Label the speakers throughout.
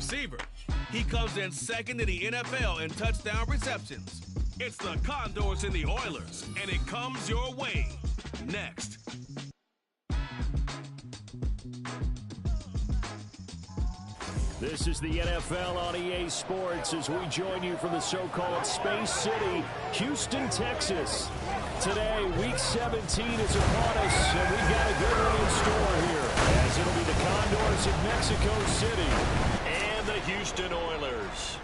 Speaker 1: receiver. He comes in second in the NFL in touchdown receptions. It's the Condors and the Oilers, and it comes your way next.
Speaker 2: This is the NFL on EA Sports as we join you from the so-called Space City, Houston, Texas. Today, Week 17 is upon us, and we've got a good one in store here, as it'll be the Condors of Mexico City and the Houston Oilers.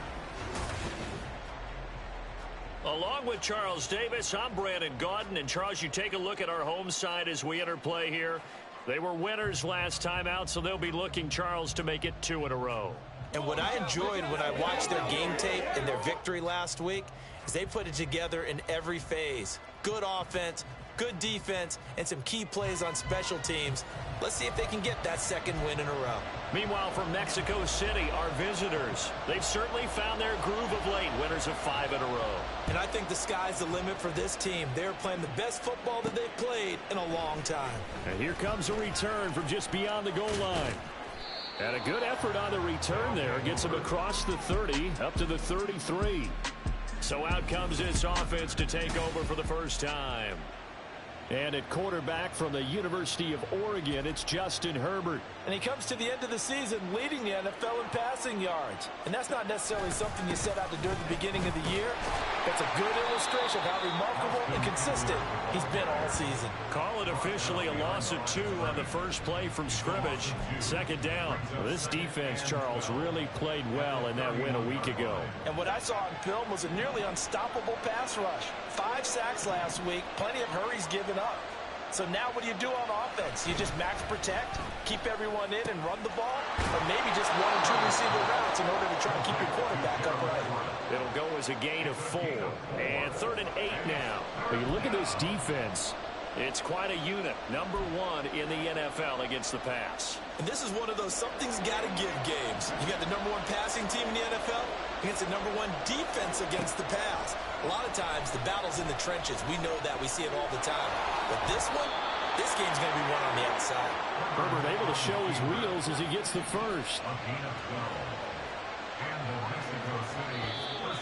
Speaker 2: Along with Charles Davis, I'm Brandon Gaudin, and Charles, you take a look at our home side as we enter play here. They were winners last time out, so they'll be looking, Charles, to make it 2 in a row.
Speaker 3: And what I enjoyed when I watched their game tape and their victory last week is they put it together in every phase. Good offense, good defense, and some key plays on special teams. Let's see if they can get that second win in a row.
Speaker 2: Meanwhile, from Mexico City, our visitors, they've certainly found their groove of late, winners of 5 in a row.
Speaker 3: And I think the sky's the limit for this team. They're playing the best football that they've played in a long time.
Speaker 2: And here comes a return from just beyond the goal line. And a good effort on the return there. Gets him across the 30, up to the 33. So out comes this offense to take over for the first time. And at quarterback from the University of Oregon, it's Justin Herbert.
Speaker 3: And he comes to the end of the season leading the NFL in passing yards. And that's not necessarily something you set out to do at the beginning of the year. That's a good illustration of how remarkable and consistent he's been all season.
Speaker 2: Call it officially a loss of 2 on the first play from scrimmage. Second down. Well, this defense, Charles, really played well in that win a week ago.
Speaker 3: And what I saw on film was a nearly unstoppable pass rush. 5 sacks last week, plenty of hurries given up. So now what do you do on offense? You just max protect, keep everyone in and run the ball, or maybe just 1 or 2 receiver routes in order to try to keep your quarterback upright.
Speaker 2: It'll go as a gain of 4. And 3rd and 8 now. But you look at this defense. It's quite a unit. Number 1 in the NFL against the pass.
Speaker 3: And this is one of those something's got to give games. You got the number 1 passing team in the NFL against the number 1 defense against the pass. A lot of times, the battle's in the trenches. We know that. We see it all the time. But this one, this game's going to be won on the outside.
Speaker 2: Herbert able to show his wheels as he gets the first.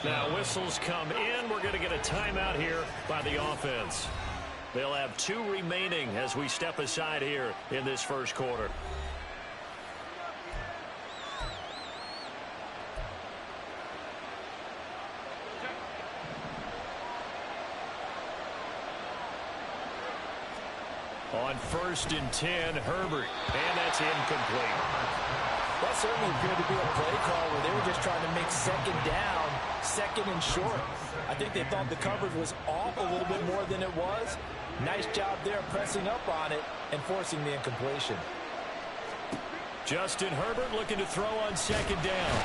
Speaker 2: Now, whistles come in. We're going to get a timeout here by the offense. They'll have 2 remaining as we step aside here in this first quarter. On 1st and 10, Herbert, and that's incomplete.
Speaker 3: That certainly appeared to be a play call where they were just trying to make second down, second and short. I think they thought the coverage was off a little bit more than it was. Nice job there pressing up on it and forcing the incompletion.
Speaker 2: Justin Herbert looking to throw on 2nd down.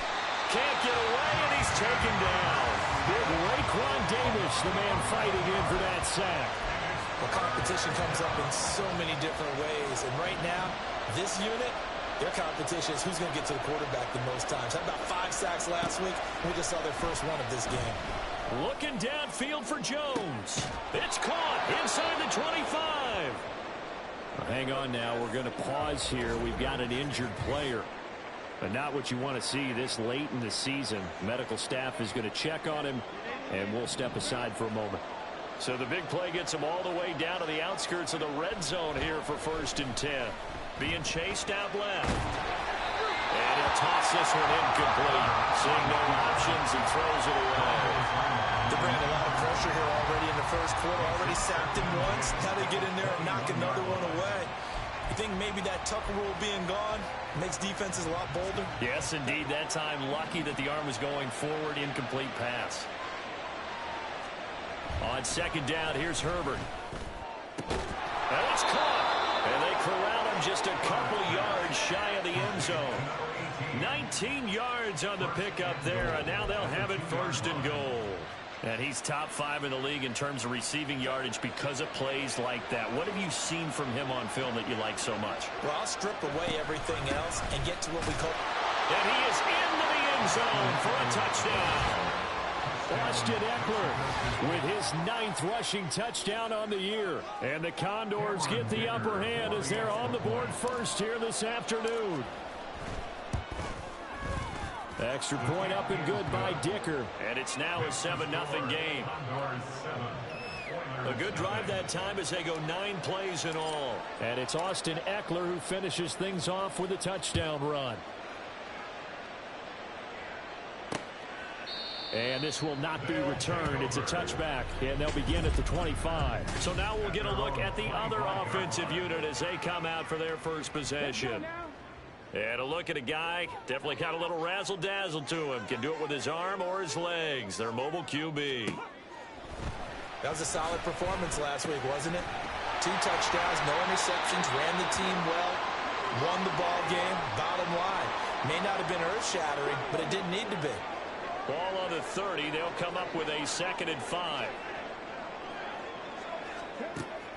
Speaker 2: Can't get away, and he's taken down. Big Raekwon Davis, the man fighting in for that sack.
Speaker 3: Well, competition comes up in so many different ways. And right now, this unit, their competition is who's going to get to the quarterback the most times. Had about 5 sacks last week. We just saw their first one of this game.
Speaker 2: Looking downfield for Jones. It's caught inside the 25. Hang on now. We're going to pause here. We've got an injured player. But not what you want to see this late in the season. Medical staff is going to check on him, and we'll step aside for a moment. So the big play gets him all the way down to the outskirts of the red zone here for 1st and 10. Being chased out left. And he'll toss this one incomplete. Seeing no options, he throws it away.
Speaker 3: They bring a lot of pressure here already in the first quarter. Already sacked him once. Now they get in there and knock another one away. You think maybe that Tucker rule being gone makes defenses a lot bolder?
Speaker 2: Yes, indeed. That time, lucky that the arm was going forward. Incomplete pass. On 2nd down, here's Herbert. And it's caught. And they corral him just a couple yards shy of the end zone. 19 yards on the pickup there, and now they'll have it 1st and goal. And he's top 5 in the league in terms of receiving yardage because of plays like that. What have you seen from him on film that you like so much?
Speaker 3: Well, I'll strip away everything else and get to what we call...
Speaker 2: And he is into the end zone for a touchdown. Austin Eckler with his 9th rushing touchdown on the year. And the Condors get the upper hand as they're on the board first here this afternoon. Extra point up and good by Dicker. And it's now a 7-0 game. A good drive that time as they go 9 plays in all. And it's Austin Eckler who finishes things off with a touchdown run. And this will not be returned. It's a touchback, and they'll begin at the 25. So now we'll get a look at the other offensive unit as they come out for their first possession. And a look at a guy, definitely got a little razzle-dazzle to him. Can do it with his arm or his legs. Their mobile QB.
Speaker 3: That was a solid performance last week, wasn't it? 2 touchdowns, no interceptions, ran the team well, won the ball game. Bottom line, may not have been earth-shattering, but it didn't need to be.
Speaker 2: Ball on the 30. They'll come up with a 2nd and 5.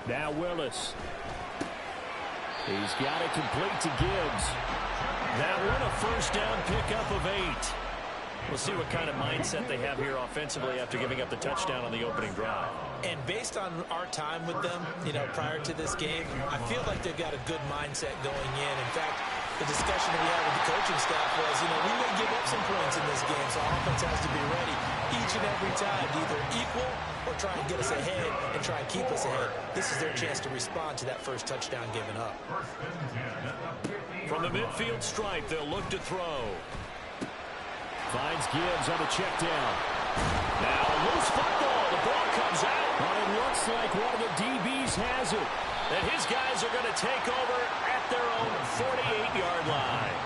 Speaker 2: Now Willis. He's got it complete to Gibbs. That one a first down pickup of 8. We'll see what kind of mindset they have here offensively after giving up the touchdown on the opening drive.
Speaker 3: And based on our time with them, prior to this game, I feel like they've got a good mindset going in. In fact, the discussion that we had with the coaching staff was, we may give up some points in this game, so our offense has to be ready each and every time to either equal or try and get us ahead and try and keep us ahead. This is their chance to respond to that first touchdown given up.
Speaker 2: From the midfield stripe, they'll look to throw. Finds Gibbs on a check down. Now loose football. The ball comes out. But it looks like one of the DBs has it. And his guys are going to take over at their own 48-yard line.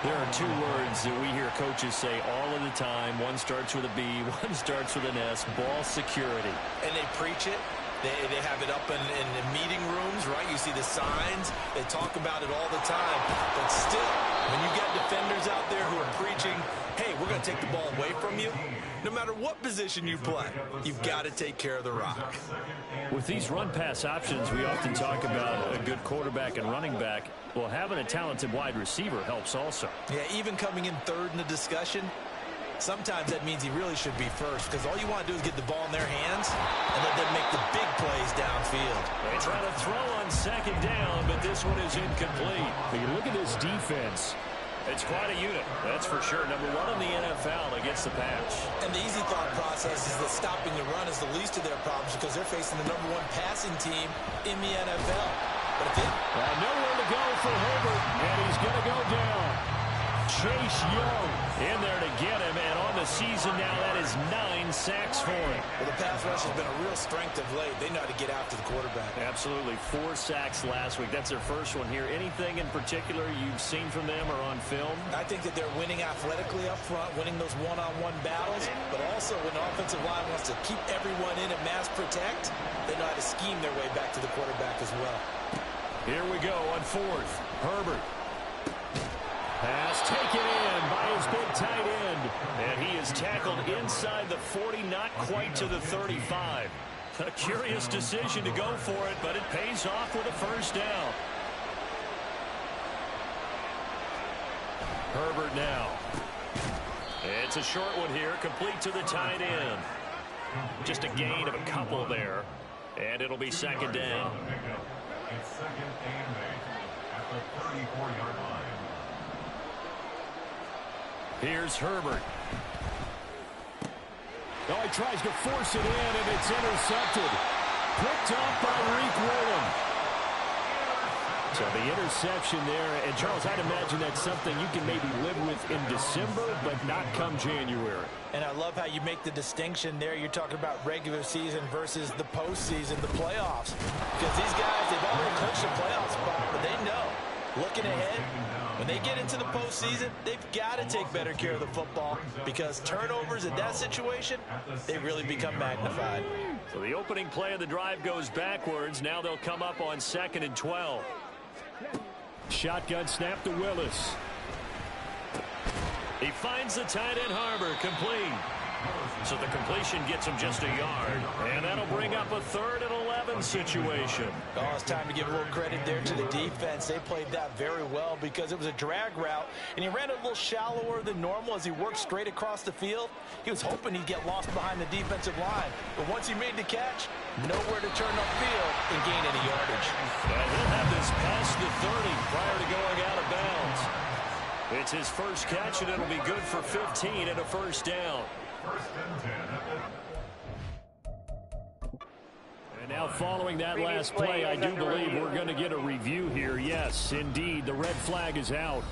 Speaker 2: There are 2 words that we hear coaches say all of the time. One starts with a B, one starts with an S. Ball security.
Speaker 3: And they preach it. They have it up in meeting rooms, right? You see the signs. They talk about it all the time. But still, when you got defenders out there who are preaching, hey, we're going to take the ball away from you, no matter what position you play, you've got to take care of the rock.
Speaker 2: With these run-pass options, we often talk about a good quarterback and running back. Well, having a talented wide receiver helps also.
Speaker 3: Yeah, even coming in third in the discussion, sometimes that means he really should be first, because all you want to do is get the ball in their hands and let them make the big plays downfield.
Speaker 2: They try to throw on 2nd down, but this one is incomplete. But you look at this defense. It's quite a unit, that's for sure. Number 1 in the NFL against the pass.
Speaker 3: And the easy thought process is that stopping the run is the least of their problems because they're facing the number 1 passing team in the NFL. But if
Speaker 2: nowhere to go for Herbert, and he's going to go down. Chase Young in there to get him, and on the season now, that is 9 sacks for him.
Speaker 3: Well, the pass rush has been a real strength of late. They know how to get after the quarterback.
Speaker 2: Absolutely. 4 sacks last week. That's their first one here. Anything in particular you've seen from them or on film?
Speaker 3: I think that they're winning athletically up front, winning those one-on-one battles, but also when the offensive line wants to keep everyone in and mass protect, they know how to scheme their way back to the quarterback as well.
Speaker 2: Here we go on 4th. Herbert. Pass taken in by his big tight end. And he is tackled inside the 40, not quite to the 35. A curious decision to go for it, but it pays off with a first down. Herbert now. It's a short one here, complete to the tight end. Just a gain of a couple there. And it'll be 2nd down.
Speaker 4: It's 2nd and 8 at the 34-yard line.
Speaker 2: Here's Herbert. Oh, he tries to force it in, and it's intercepted. Picked off by Reek William. So the interception there, and Charles, I'd imagine that's something you can maybe live with in December, but not come January.
Speaker 3: And I love how you make the distinction there. You're talking about regular season versus the postseason, the playoffs. Because these guys, they've already clinched a playoff spot, but they know, looking ahead, when they get into the postseason, they've got to take better care of the football because turnovers in that situation, they really become magnified.
Speaker 2: So the opening play of the drive goes backwards. Now they'll come up on 2nd and 12. Shotgun snap to Willis. He finds the tight end Harbor, complete. So the completion gets him just a yard. And that'll bring up a 3rd and 11 situation.
Speaker 3: Oh, it's time to give a little credit there to the defense. They played that very well because it was a drag route, and he ran it a little shallower than normal as he worked straight across the field. He was hoping he'd get lost behind the defensive line. But once he made the catch, nowhere to turn upfield and gain any yardage.
Speaker 2: And he'll have this past the 30 prior to going out of bounds. It's his first catch, and it'll be good for 15 and a first down.
Speaker 4: First and 10
Speaker 2: And now following that last play, I do believe we're going to get a review here. Yes, indeed, the red flag is out.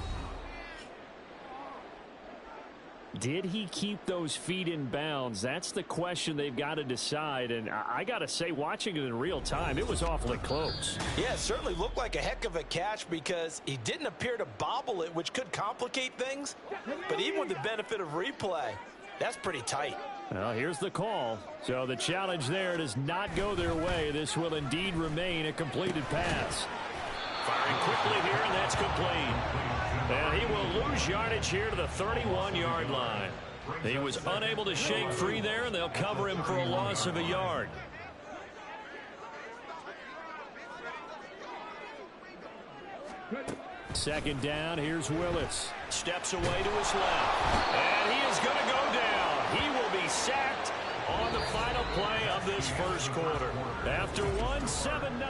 Speaker 2: Did he keep those feet in bounds? That's the question they've got to decide. And I got to say, watching it in real time, it was awfully close.
Speaker 3: Yeah, it certainly looked like a heck of a catch because he didn't appear to bobble it, which could complicate things. But even with the benefit of replay, that's pretty tight.
Speaker 2: Well, here's the call. So the challenge there does not go their way. This will indeed remain a completed pass. Firing quickly here, and that's complete. And he will lose yardage here to the 31-yard line. He was unable to shake free there, and they'll cover him for a loss of a yard. Second down, here's Willis. Steps away to his left. And he is going to go down. He will be sacked on the final play of this first quarter. After 7-0.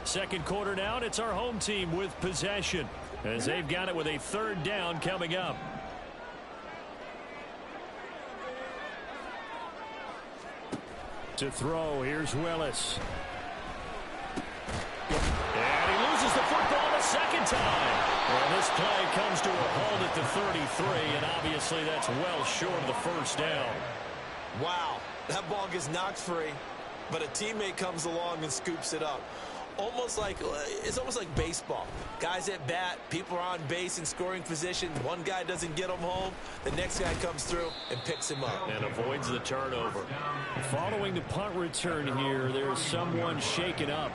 Speaker 2: Second quarter now, and it's our home team with possession as they've got it with a third down coming up. To throw, here's Willis. And he loses the football the second time. Well, this play comes to a halt at the 33, and obviously that's well short of the first down.
Speaker 3: Wow, that ball gets knocked free, but a teammate comes along and scoops it up. It's almost like baseball. Guys at bat, people are on base in scoring position. One guy doesn't get him home. The next guy comes through and picks him up.
Speaker 2: And avoids the turnover. Following the punt return here, there's someone shaken up.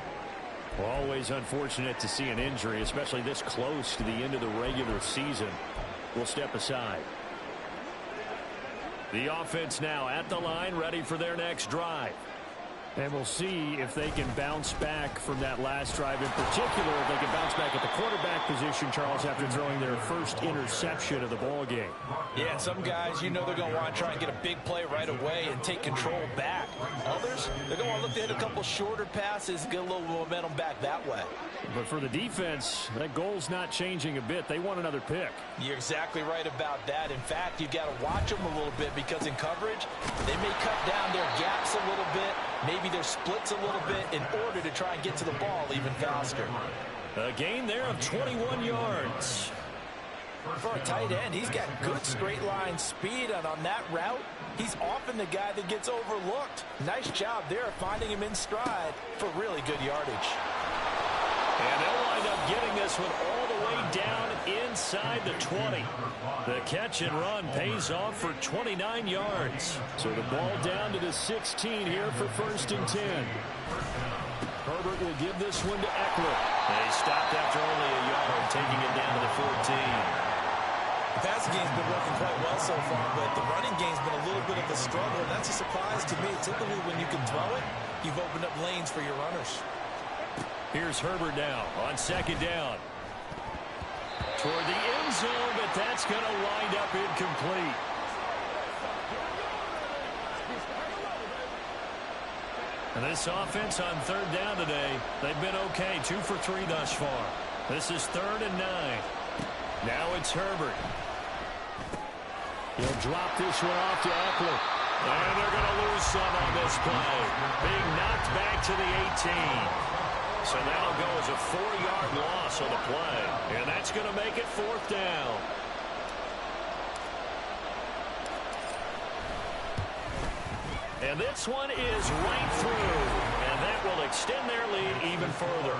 Speaker 2: Always unfortunate to see an injury, especially this close to the end of the regular season. We'll step aside. The offense now at the line, ready for their next drive. And we'll see if they can bounce back from that last drive. In particular, if they can bounce back at the quarterback position, Charles, after throwing their first interception of the ball game.
Speaker 3: Yeah, some guys, they're going to want to try and get a big play right away and take control back. Others, they're going to want to look to hit a couple shorter passes, get a little momentum back that way.
Speaker 2: But for the defense, that goal's not changing a bit. They want another pick.
Speaker 3: You're exactly right about that. In fact, you've got to watch them a little bit because in coverage, they may cut down their gaps a little bit, maybe their splits a little bit in order to try and get to the ball even faster.
Speaker 2: A gain there of 21 yards.
Speaker 3: For a tight end, he's got good straight line speed, and on that route, he's often the guy that gets overlooked. Nice job there of finding him in stride for really good yardage.
Speaker 2: And they'll wind up getting this one all the way down inside the 20. The catch and run pays off for 29 yards. So the ball down to the 16 here for first and 10. Herbert will give this one to Eckler. They stopped after only a yard, taking it down to the 14.
Speaker 3: The passing game's been working quite well so far, but the running game's been a little bit of a struggle, and that's a surprise to me. Typically, when you can throw it, you've opened up lanes for your runners.
Speaker 2: Here's Herbert now on second down. Toward the end zone, but that's going to wind up incomplete. And this offense on third down today, they've been okay. 2 for 3 thus far. This is 3rd and 9. Now it's Herbert. He'll drop this one off to Eckler. And they're going to lose some on this play. Being knocked back to the 18. So that'll go as a 4-yard loss on the play. And that's going to make it 4th down. And this one is right through. And that will extend their lead even further.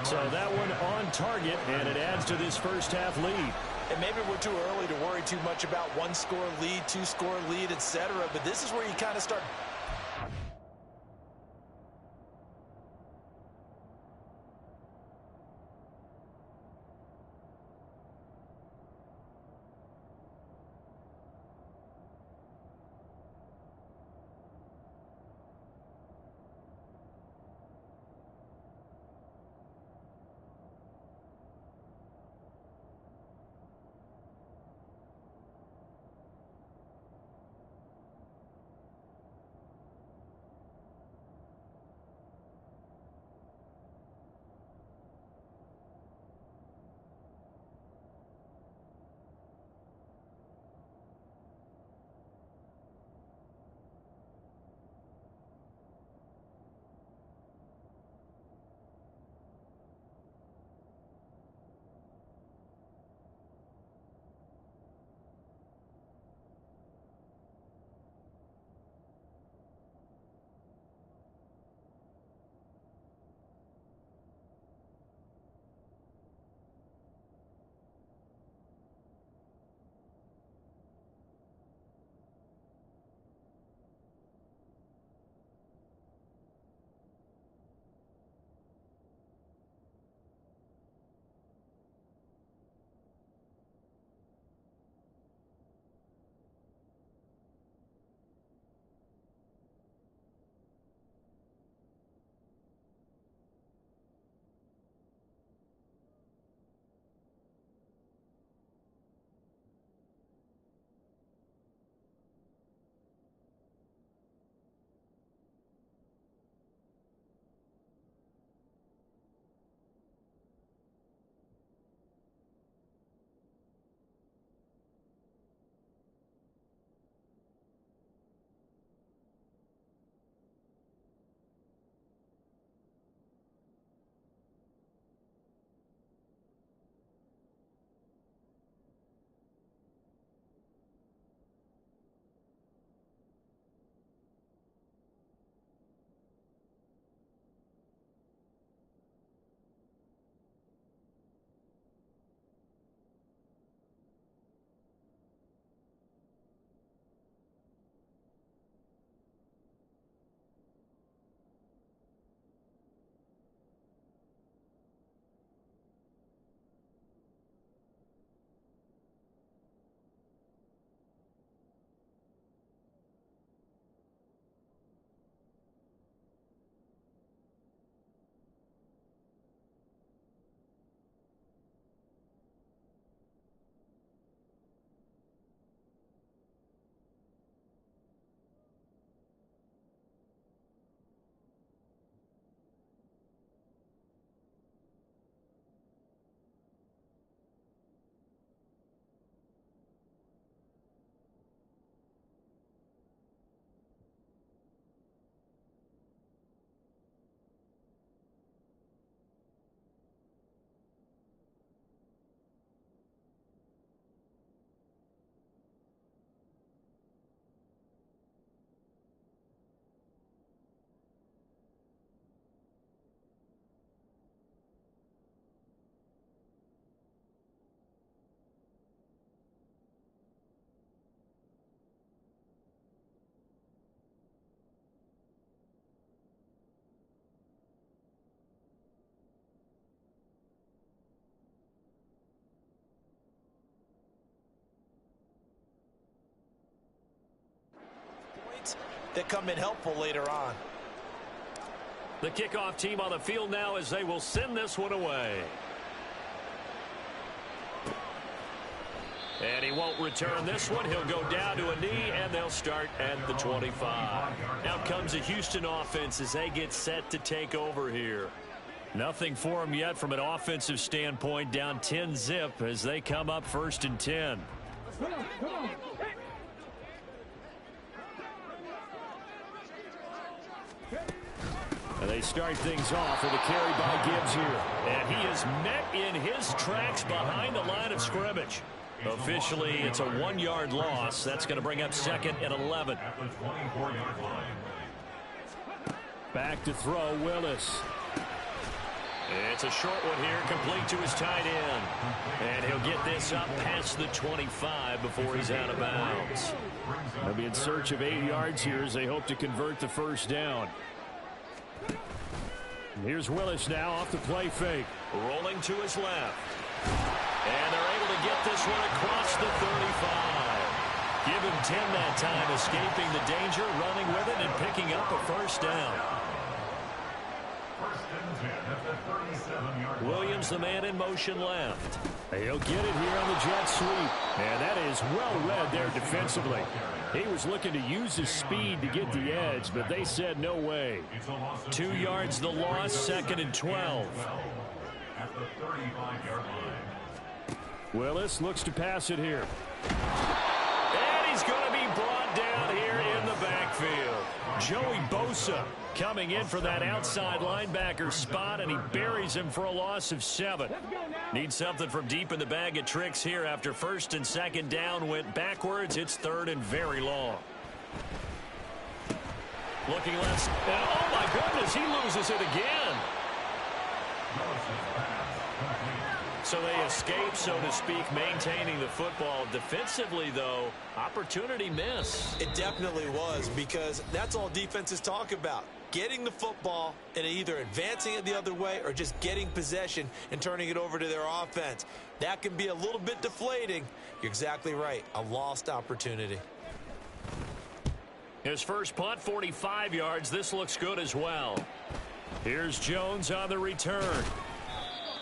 Speaker 2: So that one on target, and it adds to this first half lead.
Speaker 3: And maybe we're too early to worry too much about 1-score lead, 2-score lead, etc. But this is where you kind of start that come in helpful later on.
Speaker 2: The kickoff team on the field now as they will send this one away. And he won't return this one. He'll go down to a knee, and they'll start at the 25. Now comes the Houston offense as they get set to take over here. Nothing for them yet from an offensive standpoint. Down 10-zip as they come up 1st and 10. And they start things off with a carry by Gibbs here. And he is met in his tracks behind the line of scrimmage. Officially, it's a 1-yard loss. That's going to bring up 2nd and 11.
Speaker 4: At the 24-yard line.
Speaker 2: Back to throw, Willis. It's a short one here, complete to his tight end. And he'll get this up past the 25 before he's out of bounds. They'll be in search of 8 yards here as they hope to convert the first down. Here's Willis now off the play fake. Rolling to his left. And they're able to get this one across the 35. Give him 10 that time, escaping the danger, running with it, and picking up a first down. Williams, the man in motion left. He'll get it here on the jet sweep. And that is well read there defensively. He was looking to use his speed to get the edge, but they said no way. 2 yards the loss, 2nd and 12.
Speaker 4: At the 35-yard line.
Speaker 2: Willis looks to pass it here. And he's going to be brought down here in the backfield. Joey Bosa coming in for that outside linebacker spot, and he buries him for a loss of 7. Needs something from deep in the bag of tricks here after 1st and 2nd down went backwards. It's 3rd and very long. Looking left. And oh, my goodness, he loses it again. So they escape, so to speak, maintaining the football. Defensively, though, opportunity miss.
Speaker 3: It definitely was, because that's all defenses talk about. Getting the football and either advancing it the other way or just getting possession and turning it over to their offense. That can be a little bit deflating. You're exactly right. A lost opportunity.
Speaker 2: His first punt, 45 yards. This looks good as well. Here's Jones on the return.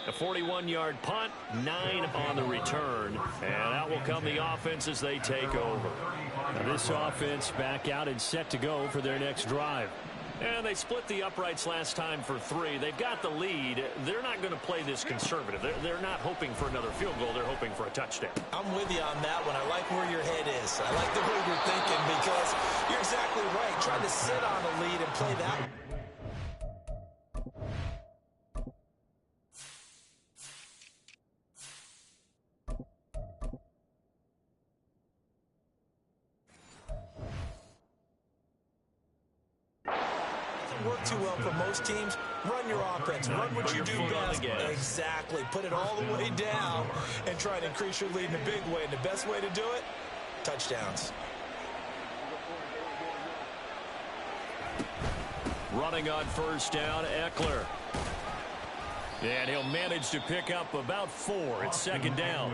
Speaker 2: A 41-yard punt, 9 on the return. And out will come the offense as they take over. Now this offense back out and set to go for their next drive. And they split the uprights last time for 3. They've got the lead. They're not going to play this conservative. They're not hoping for another field goal. They're hoping for a touchdown.
Speaker 3: I'm with you on that one. I like where your head is. I like the way you're thinking, because you're exactly right. Trying to sit on a lead and play that. Work too well for most teams. Run your offense. Run what you do best. Exactly. Put it all the way down and try to increase your lead in a big way. And the best way to do it, touchdowns.
Speaker 2: Running on first down, Eckler. And he'll manage to pick up about 4. It's 2nd down.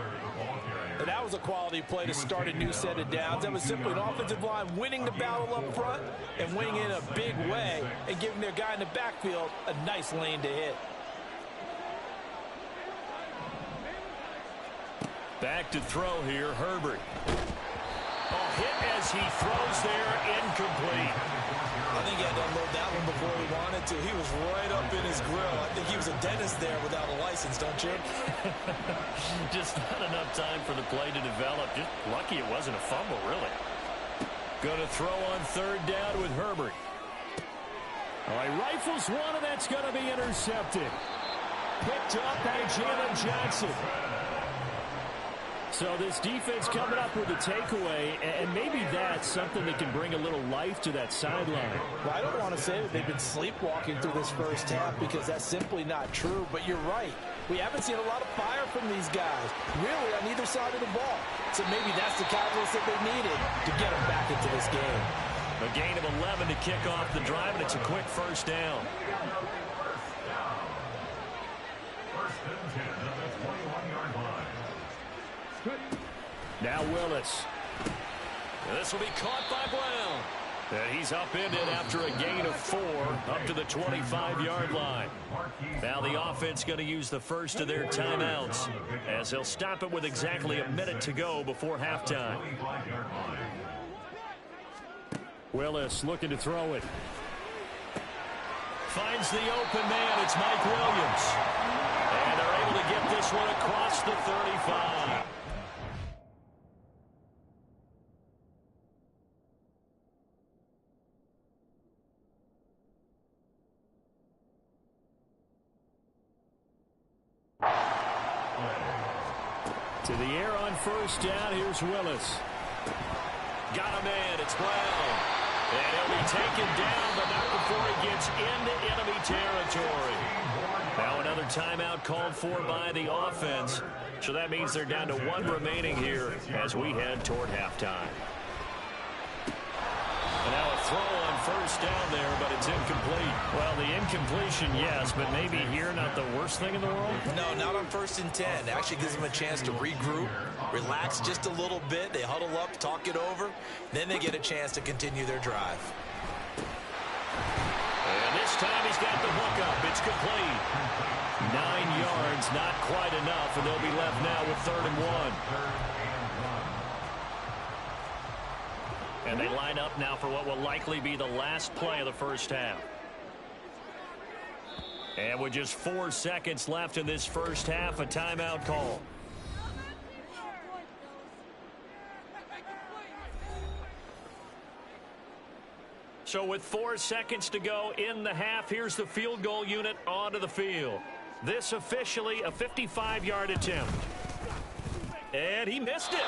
Speaker 3: And that was a quality play to start a new set of downs. That was simply an offensive line winning the battle up front and winning in a big way and giving their guy in the backfield a nice lane to hit.
Speaker 2: Back to throw here, Herbert. Hit as he throws there, incomplete.
Speaker 3: I think he had to unload that one before he wanted to. He was right up in his grill. I think he was a dentist there without a license, don't you?
Speaker 2: Just not enough time for the play to develop. Just lucky it wasn't a fumble, really. Going to throw on 3rd down with Herbert. All right, rifles one, and that's going to be intercepted. Picked up by Jalen Johnson. So this defense coming up with a takeaway, and maybe that's something that can bring a little life to that sideline.
Speaker 3: Well, I don't want to say that they've been sleepwalking through this first half, because that's simply not true. But you're right. We haven't seen a lot of fire from these guys, really, on either side of the ball. So maybe that's the catalyst that they needed to get them back into this game.
Speaker 2: A gain of 11 to kick off the drive, and it's a quick first down.
Speaker 4: First and 10 at the 21-yard line.
Speaker 2: Now Willis. This will be caught by Brown. And he's upended after a gain of 4 up to the 25-yard line. Now the offense going to use the first of their timeouts as they'll stop it with exactly a minute to go before halftime. Willis looking to throw it. Finds the open man. It's Mike Williams. And they're able to get this one across the 35. To the air on first down. Here's Willis. Got him in. It's Brown. And he'll be taken down, but not before he gets into enemy territory. Now another timeout called for by the offense. So that means they're down to 1 remaining here as we head toward halftime. And now a throw on first down there, but it's incomplete. Well, the incompletion, yes, but maybe here not the worst thing in the world?
Speaker 3: No, not on 1st and 10. It actually gives them a chance to regroup, relax just a little bit. They huddle up, talk it over. Then they get a chance to continue their drive.
Speaker 2: And this time he's got the hook up. It's complete. 9 yards, not quite enough, and they'll be left now with 3rd and 1. And they line up now for what will likely be the last play of the first half. And with just 4 seconds left in this first half, a timeout call. So with 4 seconds to go in the half, here's the field goal unit onto the field. This officially a 55-yard attempt. And he missed it.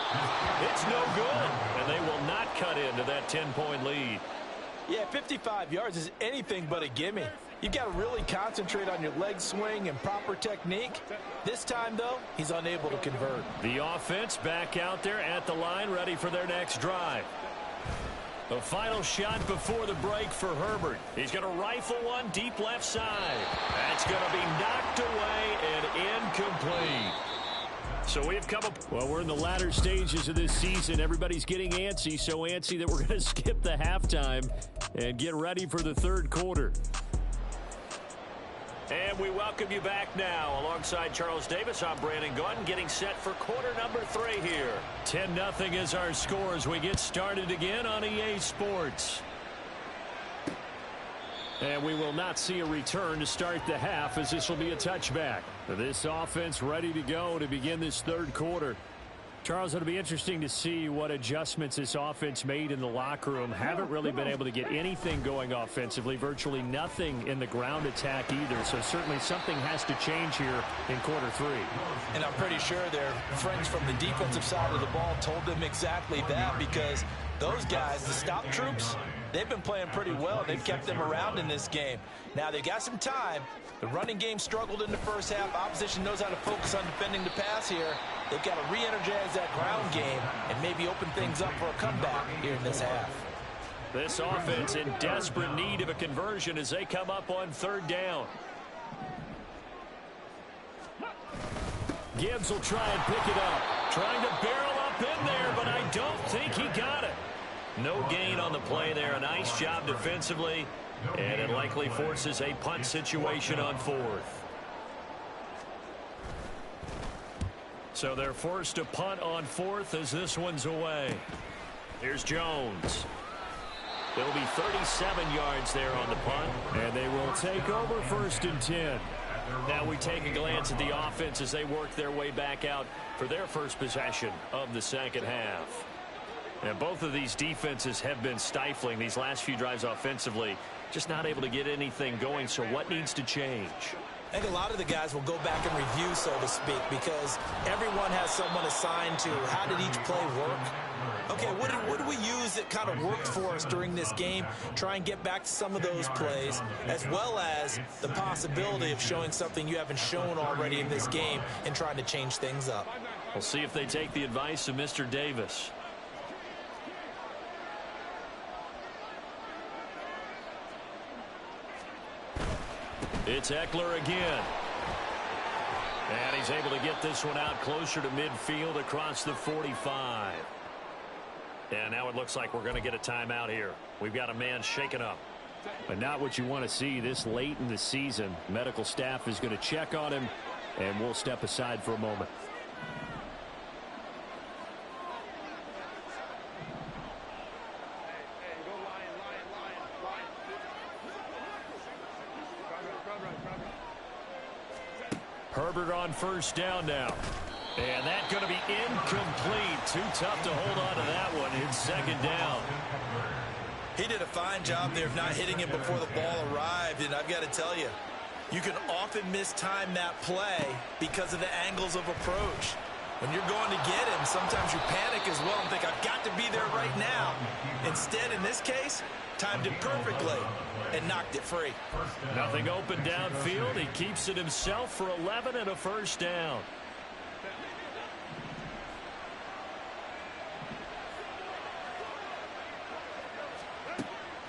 Speaker 2: It's no good. And they will not cut into that 10-point lead.
Speaker 3: Yeah, 55 yards is anything but a gimme. You've got to really concentrate on your leg swing and proper technique. This time, though, he's unable to convert.
Speaker 2: The offense back out there at the line, ready for their next drive. The final shot before the break for Herbert. He's going to rifle one deep left side. That's going to be knocked away and incomplete. So we've come up. Well, we're in the latter stages of this season. Everybody's getting antsy, so antsy that we're going to skip the halftime and get ready for the 3rd quarter. And we welcome you back now. Alongside Charles Davis, I'm Brandon Gunn, getting set for quarter number 3 here. 10-0 is our score as we get started again on EA Sports. And we will not see a return to start the half, as this will be a touchback. This offense ready to go to begin this 3rd quarter. Charles, it'll be interesting to see what adjustments this offense made in the locker room. Haven't really been able to get anything going offensively, virtually nothing in the ground attack either. So certainly something has to change here in quarter 3.
Speaker 3: And I'm pretty sure their friends from the defensive side of the ball told them exactly that, because those guys, the stop troops, they've been playing pretty well. They've kept them around in this game. Now they got some time. The running game struggled in the first half. Opposition knows how to focus on defending the pass here. They've got to re-energize that ground game and maybe open things up for a comeback here in this half.
Speaker 2: This offense in desperate need of a conversion as they come up on 3rd down. Gibbs will try and pick it up. Trying to barrel up in there, but I don't think he got it. No gain on the play there. A nice job defensively. And it likely forces a punt situation on 4th. So they're forced to punt on 4th as this one's away. Here's Jones. It'll be 37 yards there on the punt. And they will take over 1st and 10. Now we take a glance at the offense as they work their way back out for their first possession of the 2nd half. And both of these defenses have been stifling these last few drives offensively. Just not able to get anything going. So what needs to change?
Speaker 3: I think a lot of the guys will go back and review, so to speak, because everyone has someone assigned to how did each play work. Okay, what did we use that kind of worked for us during this game? Try and get back to some of those plays, as well as the possibility of showing something you haven't shown already in this game and trying to change things up.
Speaker 2: We'll see if they take the advice of Mr. Davis. It's Eckler again. And he's able to get this one out closer to midfield across the 45. And now it looks like we're going to get a timeout here. We've got a man shaken up.
Speaker 5: But not what you want to see this late in the season. Medical staff is going to check on him, and we'll step aside for a moment.
Speaker 2: Herbert on first down now. And that's going to be incomplete. Too tough to hold on to that one. It's second down.
Speaker 3: He did a fine job there of not hitting him before the ball arrived. And I've got to tell you, you can often mistime that play because of the angles of approach. When you're going to get him, sometimes you panic as well and think, I've got to be there right now. Instead, in this case, timed it perfectly and knocked it free.
Speaker 2: Nothing open downfield. He keeps it himself for 11 and a first down.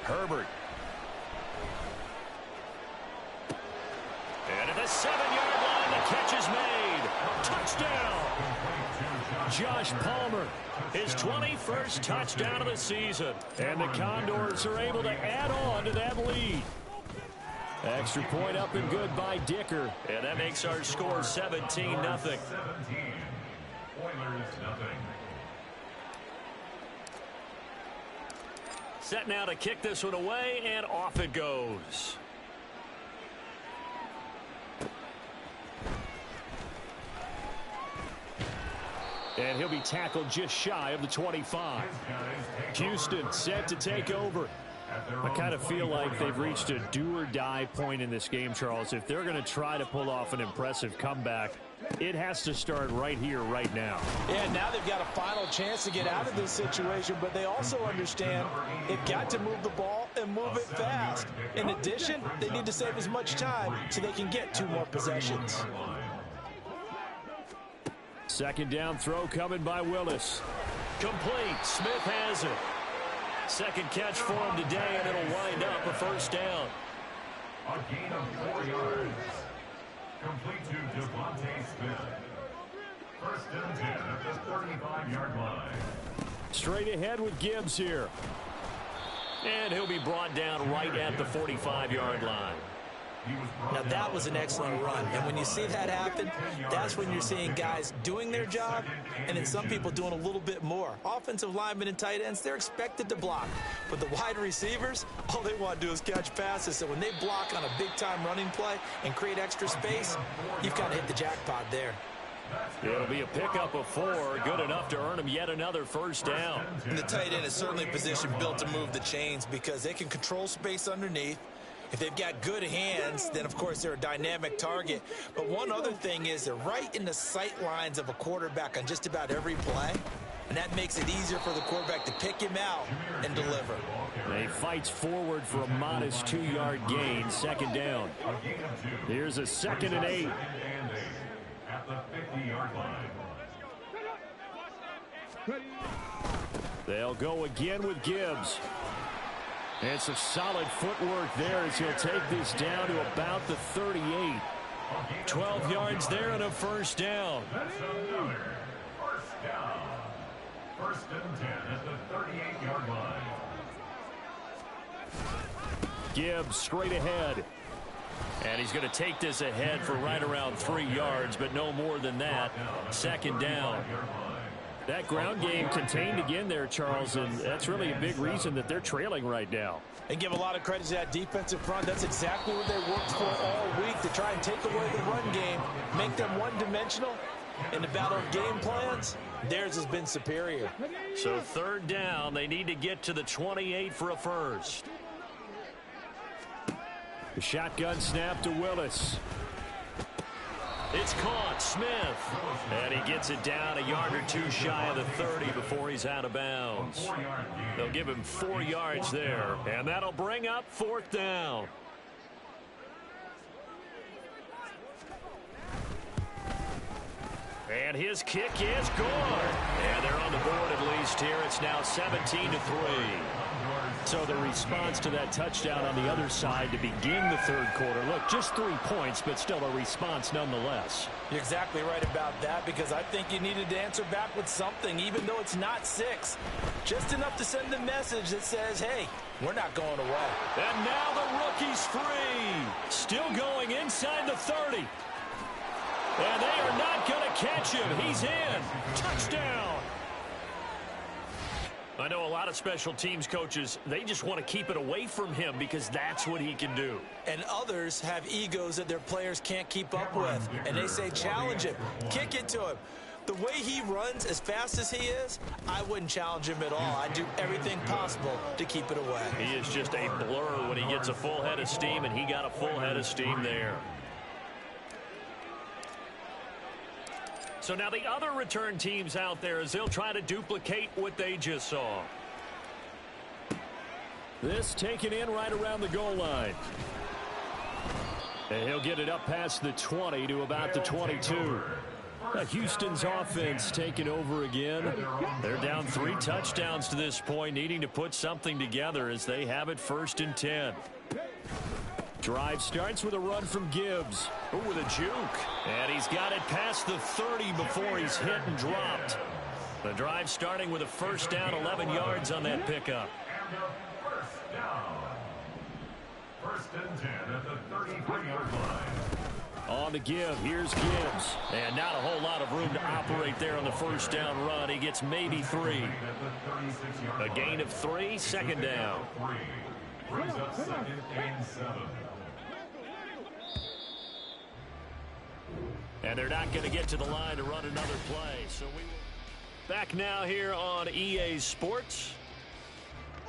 Speaker 2: Herbert. And at the 7-yard line, the catch is made. Touchdown. Josh Palmer, his 21st touchdown of the season. And the Condors are able to add on to that lead. Extra point up and good by Dicker. And that makes our score 17-0.
Speaker 4: Oilers, nothing.
Speaker 2: Set now to kick this one away, and off it goes. And he'll be tackled just shy of the 25. Houston set to take over.
Speaker 5: I kind of feel like they've reached a do-or-die point in this game, Charles. If they're going to try to pull off an impressive comeback, it has to start right here, right now.
Speaker 3: Yeah, now they've got a final chance to get out of this situation, but they also understand they've got to move the ball and move it fast. In addition, they need to save as much time so they can get 2 more possessions.
Speaker 5: Second down throw coming by Willis.
Speaker 2: Complete. Smith has it. Second catch for him today, and it'll wind up a first down.
Speaker 4: A gain of 4 yards. Complete to Devontae Smith. First and 10 at the 35-yard line.
Speaker 5: Straight ahead with Gibbs here.
Speaker 2: And he'll be brought down right at the 45-yard line.
Speaker 3: Now that was an excellent run, and when you see that happen, that's when you're seeing guys doing their job and then some people doing a little bit more. Offensive linemen and tight ends, they're expected to block, but the wide receivers, all they want to do is catch passes. So when they block on a big-time running play and create extra space, you've kind of hit the jackpot there.
Speaker 2: It'll be a pickup of 4, good enough to earn him yet another first down.
Speaker 3: And the tight end is certainly a position built to move the chains because they can control space underneath. If they've got good hands, then, of course, they're a dynamic target. But one other thing is they're right in the sight lines of a quarterback on just about every play, and that makes it easier for the quarterback to pick him out and deliver.
Speaker 5: He fights forward for a modest 2-yard gain, second down. Here's a 2nd and 8.
Speaker 4: At the 50-yard line.
Speaker 5: They'll go again with Gibbs. And some solid footwork there as he'll take this down to about the 38.
Speaker 2: 12 yards there and a first down.
Speaker 4: That's another first down. First and 10 at the 38-yard line.
Speaker 5: Gibbs straight ahead.
Speaker 2: And he's going to take this ahead for right around 3 yards, but no more than that. Second down.
Speaker 5: That ground game contained again there, Charles, and that's really a big reason that they're trailing right now.
Speaker 3: And give a lot of credit to that defensive front. That's exactly what they worked for all week, to try and take away the run game, make them one-dimensional. In the battle of game plans, theirs has been superior.
Speaker 2: So third down, they need to get to the 28 for a first.
Speaker 5: The shotgun snap to Willis.
Speaker 2: It's caught. Smith. And he gets it down a yard or 2 shy of the 30 before he's out of bounds. They'll give him 4 yards there. And that'll bring up fourth down. And his kick is good. And they're on the board at least here. It's now 17-3. So the response to that touchdown on the other side to begin the third quarter. Look, just 3 points, but still a response nonetheless.
Speaker 3: You're exactly right about that, because I think you needed to answer back with something, even though it's not 6. Just enough to send a message that says, hey, we're not going away.
Speaker 2: And now the rookie's free. Still going inside the 30. And they are not going to catch him. He's in. Touchdown. I know a lot of special teams coaches, they just want to keep it away from him because that's what he can do.
Speaker 3: And others have egos that their players can't keep up with. And they say, challenge him, kick it to him. The way he runs as fast as he is, I wouldn't challenge him at all. I'd do everything possible to keep it away.
Speaker 2: He is just a blur when he gets a full head of steam, and he got a full head of steam there. So now the other return teams out there as they'll try to duplicate what they just saw. This taken in right around the goal line. And he'll get it up past the 20 to about the 22. Houston's offense taking over again. They're down 3 touchdowns to this point, needing to put something together as they have it 1st and 10. Drive starts with a run from Gibbs. Oh, with a juke. And he's got it past the 30 before he's hit and dropped. The drive starting with a 1st down, 11 yards on that pickup.
Speaker 4: And a 1st down. 1st and 10 at the 33-yard line.
Speaker 2: On the give, here's Gibbs. And not a whole lot of room to operate there on the 1st down run. He gets maybe 3. A gain of 3, 2nd down.
Speaker 4: Brings up 2nd and 7.
Speaker 2: And they're not going to get to the line to run another play. So we will back now here on EA Sports.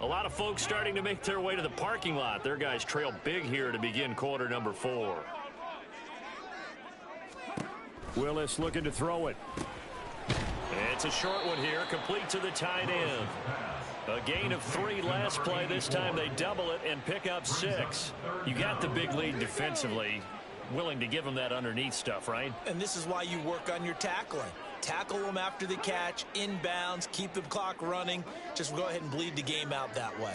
Speaker 2: A lot of folks starting to make their way to the parking lot. Their guys trail big here to begin quarter number 4. Willis looking to throw it. It's a short one here, complete to the tight end. A gain of 3 last play. This time they double it and pick up 6. You got the big lead defensively. Willing to give them that underneath stuff, right?
Speaker 3: And this is why you work on your tackling. Tackle them after the catch, inbounds, keep the clock running. Just go ahead and bleed the game out that way.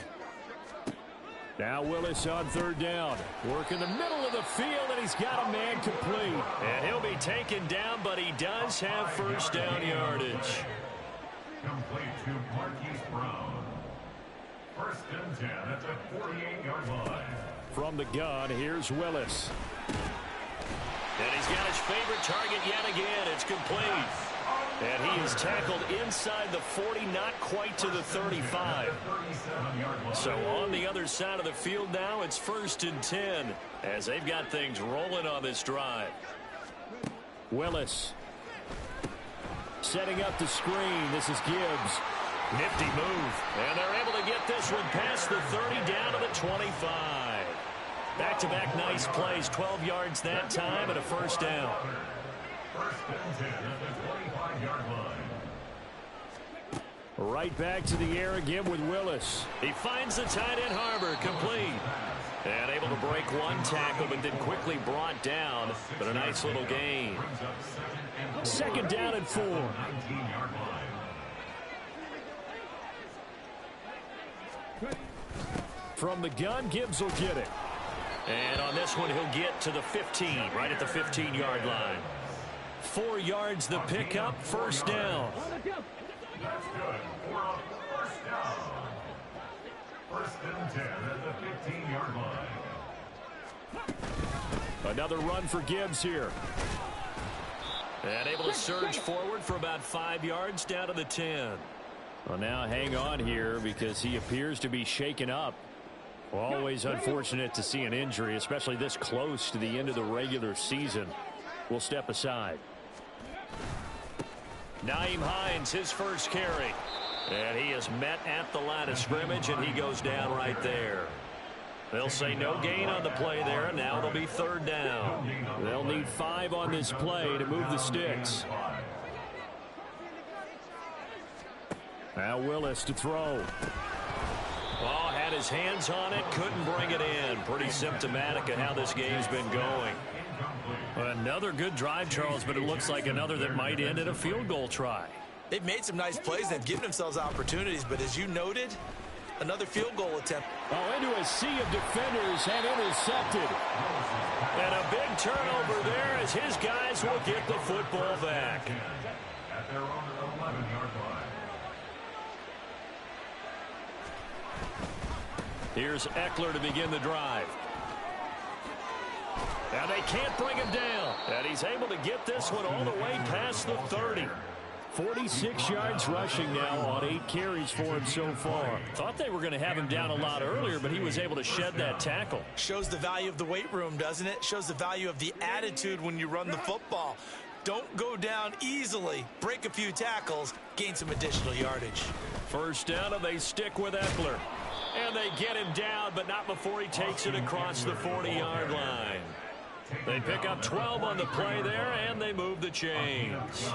Speaker 2: Now Willis on 3rd down. Work in the middle of the field, and he's got a man complete. And he'll be taken down, but he does have 1st down yardage.
Speaker 4: Complete to Marquise Brown. 1st and 10 at the 48-yard line.
Speaker 2: From the gun, here's Willis. And he's got his favorite target yet again. It's complete. And he is tackled inside the 40, not quite to the 35. So on the other side of the field now, it's 1st and 10 as they've got things rolling on this drive. Willis setting up the screen. This is Gibbs. Nifty move. And they're able to get this one past the 30 down to the 25. Back-to-back nice plays, 12 yards that time and a 1st down.
Speaker 4: 1st and 10 at the 25-yard line.
Speaker 2: Right back to the air again with Willis. He finds the tight end Harbor, complete. And able to break one tackle, but then quickly brought down. But a nice little gain. 2nd down and 4.
Speaker 4: 19-yard line.
Speaker 2: From the gun, Gibbs will get it. And on this one, he'll get to the 15, right at the 15-yard line. 4 yards the pickup, 1st down.
Speaker 4: That's good for a 1st down. 1st and 10 at the 15-yard line.
Speaker 2: Another run for Gibbs here. And able to surge forward for about 5 yards down to the 10. Well, now hang on here because he appears to be shaken up. Always unfortunate to see an injury, especially this close to the end of the regular season. We'll step aside. Nyheim Hines, his 1st carry. And he is met at the line of scrimmage, and he goes down right there. They'll say no gain on the play there, and now it'll be 3rd down. They'll need 5 on this play to move the sticks. Now Willis to throw. Oh, had his hands on it, couldn't bring it in. Pretty symptomatic of how this game's been going. Another good drive, Charles, but it looks like another that might end in a field goal try.
Speaker 3: They've made some nice plays. They've given themselves opportunities, but as you noted, Another field goal attempt.
Speaker 2: Oh, into a sea of defenders and intercepted. And a big turnover there as his guys will get the football back.
Speaker 4: At their own 11-yard line.
Speaker 2: Here's Eckler to begin the drive. Now they can't bring him down. And he's able to get this one all the way past the 30. 46 yards rushing now on 8 carries for him so far. Thought they were going to have him down a lot earlier, but he was able to shed that tackle.
Speaker 3: Shows the value of the weight room, doesn't it? Shows the value of the attitude when you run the football. Don't go down easily. Break a few tackles. Gain some additional yardage.
Speaker 2: First down, and they stick with Eckler. And they get him down, but not before he takes it across the 40-yard line. They pick up 12 on the play there, and they move the chains.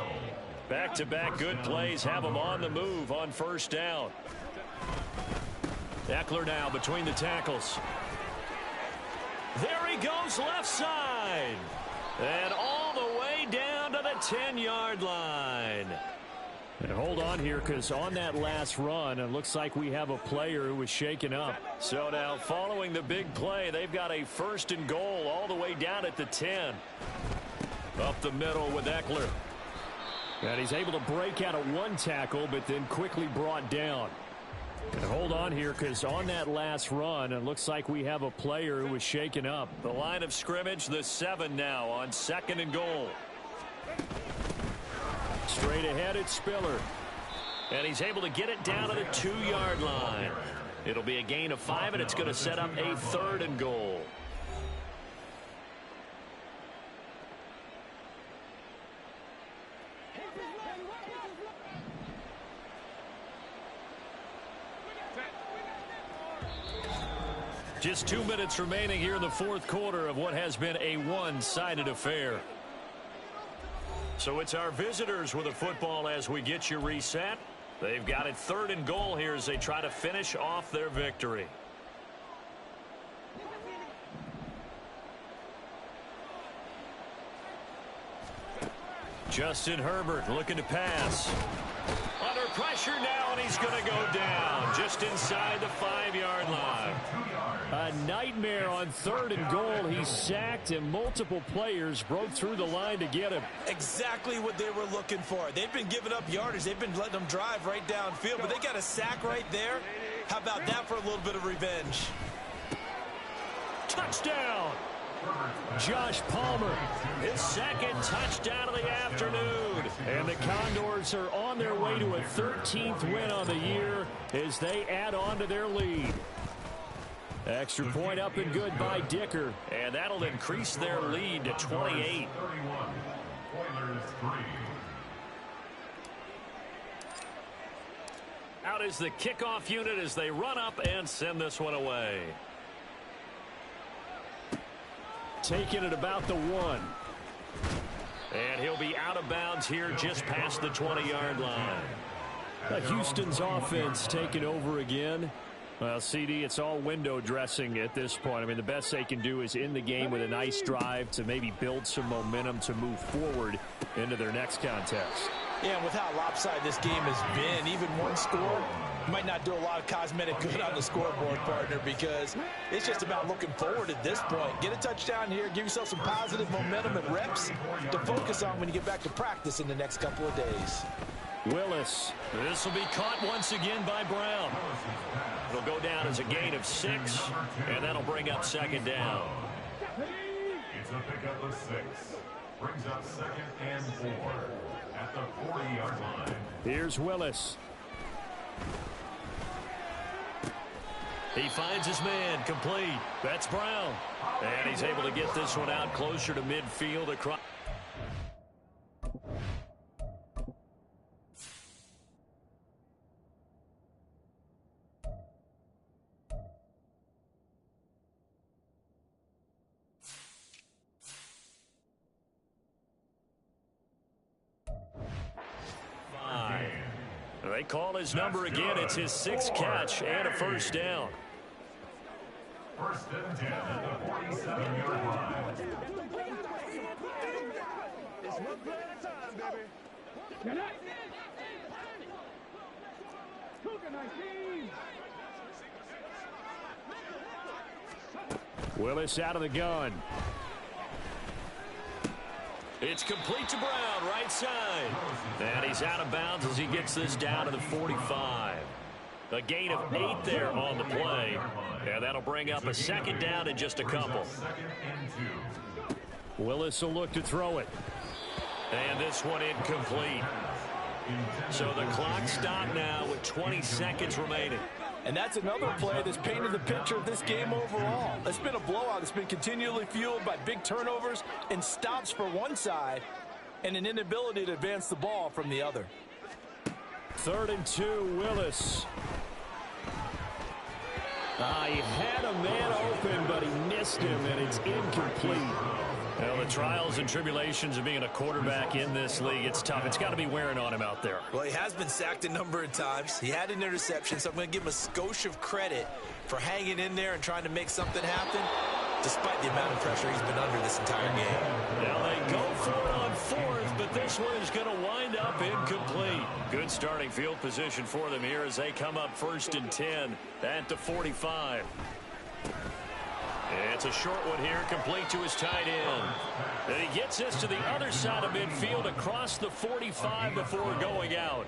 Speaker 2: Back-to-back good plays have them on the move on first down. Eckler now between the tackles. There he goes left side. And all the way down to the 10-yard line. And hold on here, because on that last run, it looks like we have a player who was shaken up. So now following the big play, they've got a 1st and goal all the way down at the 10. Up the middle with Eckler. And he's able to break out of one tackle, but then quickly brought down. And hold on here, because on that last run, it looks like we have a player who was shaken up. The line of scrimmage, the 7 now on 2nd and goal. Straight ahead, it's Spiller. And he's able to get it down to the 2-yard line. It'll be a gain of 5, and it's going to set up a 3rd and goal. Just 2 minutes remaining here in the 4th quarter of what has been a one-sided affair. So it's our visitors with the football as we get you reset. They've got it 3rd and goal here as they try to finish off their victory. Justin Herbert looking to pass. Under pressure now, and he's going to go down just inside the 5-yard line. A nightmare on 3rd and goal. He's sacked, and multiple players broke through the line to get him.
Speaker 3: Exactly what they were looking for. They've been giving up yardage. They've been letting them drive right downfield, but they got a sack right there. How about that for a little bit of revenge?
Speaker 2: Touchdown! Josh Palmer, his 2nd touchdown of the afternoon. And the Condors are on their way to a 13th win on the year as they add on to their lead. Extra point up and good by Dicker. And that'll increase their lead to 28. Out is the kickoff unit as they run up and send this one away. Taking it about the 1. And he'll be out of bounds here just past the 20-yard line. Houston's offense taking over again. Well, CD, it's all window dressing at this point. I mean, the best they can do is end the game with a nice drive to maybe build some momentum to move forward into their next contest.
Speaker 3: Yeah, and with how lopsided this game has been, even one score might not do a lot of cosmetic good on the scoreboard, partner, because it's just about looking forward at this point. Get a touchdown here, give yourself some positive momentum and reps to focus on when you get back to practice in the next couple of days.
Speaker 2: Willis. This will be caught once again by Brown. It'll go down as a gain of 6, and that'll bring up 2nd down.
Speaker 4: It's a pickup of 6. Brings up 2nd and 4 at the 40-yard line.
Speaker 2: Here's Willis. He finds his man, complete. That's Brown. And he's able to get this one out closer to midfield across. They call his number again. It's his 6th catch and a 1st down.
Speaker 4: 1st and 10 at the 47-yard line.
Speaker 6: It's one play at a time, baby.
Speaker 5: Willis out of the gun.
Speaker 2: It's complete to Brown, right side. And he's out of bounds as he gets this down to the 45. A gain of 8 there on the play. And that'll bring up a second down in just a couple.
Speaker 5: Willis will look to throw it.
Speaker 2: And this one incomplete. So the clock stopped now with 20 seconds remaining.
Speaker 3: And that's another play that's painted the picture of this game overall. It's been a blowout. It's been continually fueled by big turnovers and stops for one side and an inability to advance the ball from the other.
Speaker 5: 3rd and 2, Willis. He had a man open, but he missed him, and it's incomplete.
Speaker 2: Well, the trials and tribulations of being a quarterback in this league, it's tough. It's got to be wearing on him out there.
Speaker 3: Well, he has been sacked a number of times. He had an interception, so I'm going to give him a skosh of credit for hanging in there and trying to make something happen, despite the amount of pressure he's been under this entire game.
Speaker 2: Now they go for it on 4th, but this one is going to wind up incomplete. Good starting field position for them here as they come up 1st and 10 at the 45. It's a short one here, complete to his tight end. And he gets this to the other side of midfield across the 45 before going out.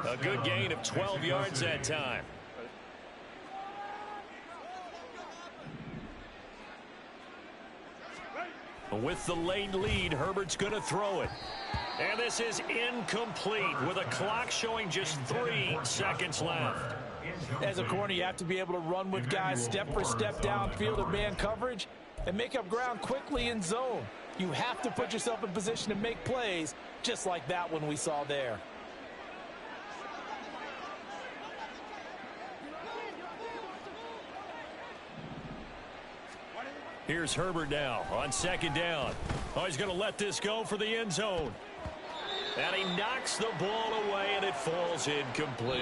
Speaker 2: A good gain of 12 yards that time. With the late lead, Herbert's going to throw it. And this is incomplete with a clock showing just 3 seconds left.
Speaker 3: As a corner, you have to be able to run with guys step for step downfield in man coverage and make up ground quickly in zone. You have to put yourself in position to make plays just like that one we saw there.
Speaker 2: Here's Herbert now on 2nd down. Oh, he's going to let this go for the end zone. And he knocks the ball away, and it falls incomplete.